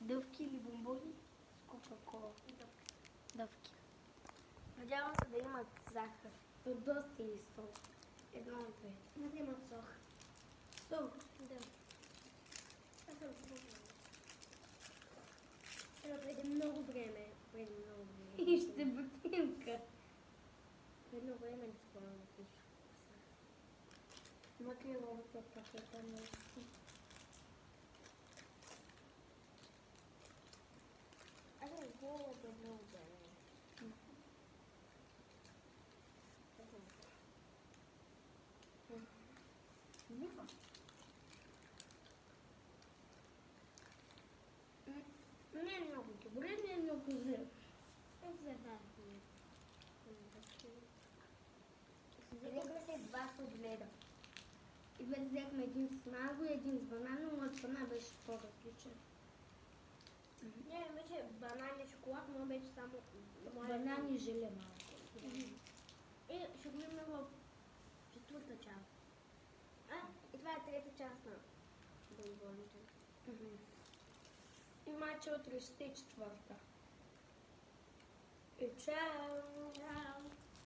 Дъвки или бомбони с кока-кола? Дъвки. Надявам се да имат захар. Доста или сол? Едно от две. Не да имат сох. Сол? Да. Аз съм пробвала. Преди много време. И ще бутинка. Едно време не спомням да пиша. Вътре ловата пакета на си. Аз съм гледала да много време. Нюха. Не е много добре, не е много зле. Забавно. Взехме се два сладоледа. И две взехме един с манго и един с банан, но от банан беше по-различен. Не, беше банан и шоколад, но беше само Банан и желе малко. И ще го имаме в четвърта част. И това е трета част на бомбоните. И мача утре ще е четвърта. И чао! Чао!